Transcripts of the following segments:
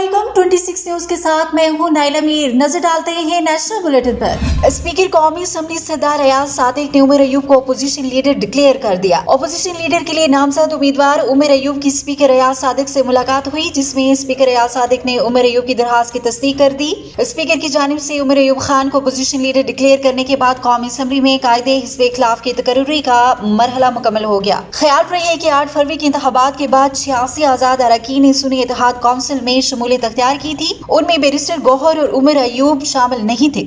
अस्सलामुअलैकुम 26 न्यूज के साथ मैं हूं नाइला मीर। नजर डालते हैं नेशनल बुलेटिन पर। स्पीकर कौमी असम्बली सरदार अयाज सादिक ने उमर अयूब को अपोजिशन लीडर डिक्लेयर कर दिया। अपोजिशन लीडर के लिए नामजद उम्मीदवार उमर अयूब की स्पीकर अयाज सादिक से मुलाकात हुई, जिसमें स्पीकर अयाज सादिक ने उमर अयूब की दरखास्त की तस्दीक कर दी। स्पीकर की जानिब से उमर अयूब खान को अपोजिशन लीडर डिक्लेयर करने के बाद कौमी असम्बली में कायदे हिज़्ब इख्तिलाफ की तकर्री का मरहला मुकम्मल हो गया। ख्याल रहे कि 8 फरवरी के इंतखाबात के बाद 86 आजाद अरकान सुन्नी इत्तेहाद काउंसिल में शमूलियत अख्तियार की थी। उनमें बैरिस्टर गौहर और उमर अयूब शामिल नहीं थे।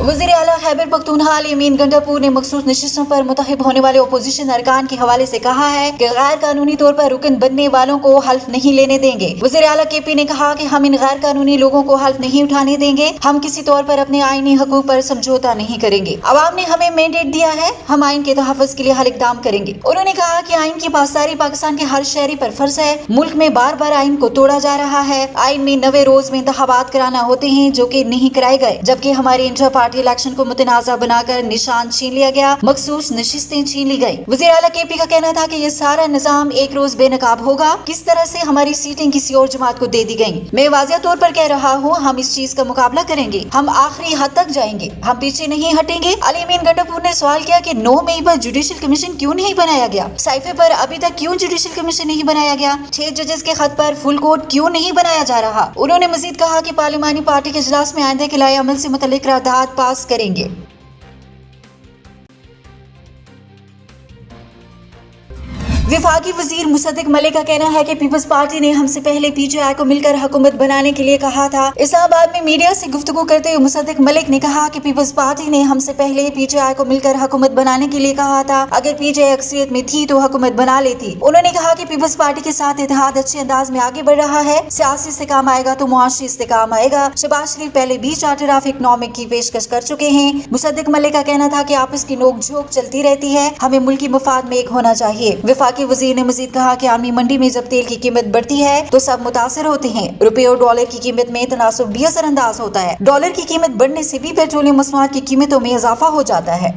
वज़ीर आला खैबर पख्तूनख्वा अमीन गंडापुर ने मखसूस नशिस्तों पर मुंतखब होने वाले अपोजिशन अरकान के हवाले से कहा है कि गैर कानूनी तौर पर रुकन बनने वालों को हल्फ नहीं लेने देंगे। वज़ीर आला KP ने कहा कि हम इन गैर कानूनी लोगों को हल्फ नहीं उठाने देंगे। हम किसी तौर पर अपने आईनी हकूक पर समझौता नहीं करेंगे। अवाम ने हमें मैंडेट दिया है, हम आइन के तहफ़्फ़ुज़ के लिए हर इक़दाम करेंगे। उन्होंने कहा कि आइन की पासदारी पाकिस्तान के हर शहरी पर फर्ज है। मुल्क में बार बार आइन को तोड़ा जा रहा है। आइन में 90 रोज में इंतखाबात कराना होते हैं जो कि नहीं कराए गए, जबकि हमारी इंटर पार्टी इलेक्शन को मुतनाज़ा बनाकर निशान छीन लिया गया, मखसूस नशिस्तें छीन ली गई। वज़ीर आला KP का कहना था कि ये सारा निजाम एक रोज बेनकाब होगा। किस तरह से हमारी सीटें किसी और जमात को दे दी गयी। मैं वाज़ेह तौर पर कह रहा हूँ, हम इस चीज का मुकाबला करेंगे। हम आखिरी हद तक जाएंगे, हम पीछे नहीं हटेंगे। अमीन गंडापुर ने सवाल किया कि 9 मई पर जुडिशल कमीशन क्यों नहीं बनाया गया। साइफे पर अभी तक क्यों जुडिशल कमीशन नहीं बनाया गया। 6 जजेस के खत पर फुल कोर्ट क्यों नहीं बनाया जा रहा। उन्होंने मजीद कहा कि पार्लिमानी पार्टी के इजलास में आइंदे के लाए अमल से मुतल्लिक करारदाद पास करेंगे। वफाकी वजीर मुसद्दिक मलिक का कहना है कि पीपल्स पार्टी ने हमसे पहले PTI को मिलकर हुकूमत बनाने के लिए कहा था। इस्लामाबाद में मीडिया से गुफ्तगू करते हुए मुसद्दिक मलिक ने कहा कि पीपल्स पार्टी ने हमसे पहले PTI को मिलकर हुकूमत बनाने के लिए कहा था। अगर PTI अक्सरियत में थी तो हुकूमत बना लेती। उन्होंने कहा कि पीपल्स पार्टी के साथ इत्तेहाद अच्छे अंदाज में आगे बढ़ रहा है। सियासी इस्तेकाम आएगा तो मुआशी इस्तेकाम आएगा। शहबाज शरीफ पहले भी चार्टर ऑफ इकनॉमिक की पेशकश कर चुके हैं। मुसद्दिक मलिक का कहना था कि आपस की नोक झोंक चलती रहती है, हमें मुल्की मफाद में एक होना चाहिए। वफाकी वजीर ने मजीद कहा कि आलमी मंडी में जब तेल की कीमत बढ़ती है तो सब मुतासर होते हैं। रुपए और डॉलर की कीमत में तनासुब भी असरअंदाज होता है। डॉलर की कीमत बढ़ने से भी पेट्रोलियम मसनूआत की कीमतों में इजाफा हो जाता है।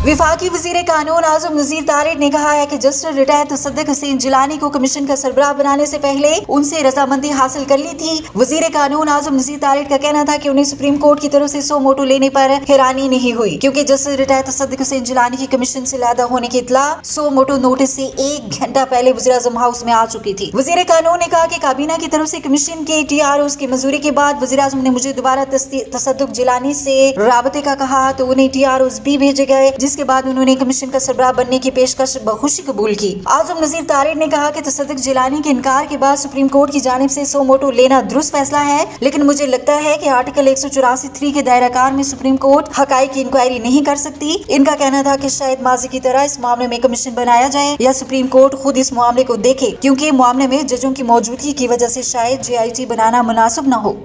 वफाकी वज़ीर कानून आज़म नज़ीर तारिड़ ने कहा है कि जस्टिस रिटायर्ड तसद्दुक़ हुसैन जिलानी को कमीशन का सरबराह बनाने से पहले उनसे रजामंदी हासिल कर ली थी। वज़ीर कानून आज़म नज़ीर तारिड़ का कहना था कि उन्हें सुप्रीम कोर्ट की तरफ से 100 मोटो लेने पर हैरानी नहीं हुई, क्योंकि जस्टिस रिटायर्ड तसद्दुक़ हुसैन जिलानी की कमीशन से लैदा होने की इत्तला 100 मोटो नोटिस से 1 घंटा पहले वज़ीर आज़म हाउस में आ चुकी थी। वज़ीर कानून ने कहा कि काबीना की तरफ से कमीशन के TROs की मंजूरी के बाद वज़ीर आज़म ने मुझे दोबारा तसद्दुक़ जिलानी से राबते का कहा तो उन्हें TROs भी भेजे गए, जिसके बाद उन्होंने कमीशन का सरबराह बनने की पेशकश बखुशी कबूल की। आज़म नज़ीर तारिड़ ने कहा कि तसद्दुक़ जिलानी के इनकार के बाद सुप्रीम कोर्ट की जानिब से 100 मोटो लेना दुरुस्त फैसला है, लेकिन मुझे लगता है कि आर्टिकल 184(3) के दायराकार में सुप्रीम कोर्ट हकाइक की इंक्वायरी नहीं कर सकती। इनका कहना था कि शायद माजी की तरह इस मामले में कमीशन बनाया जाए या सुप्रीम कोर्ट खुद इस मामले को देखे, क्योंकि मामले में जजों की मौजूदगी की वजह से शायद JIT बनाना मुनासिब न हो।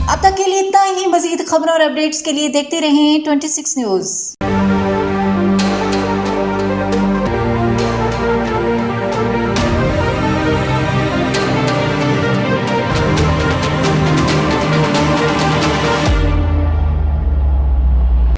अब तक के लिए इतना ही। मजीद खबरों और अपडेट्स के लिए देखते रहें 26 न्यूज।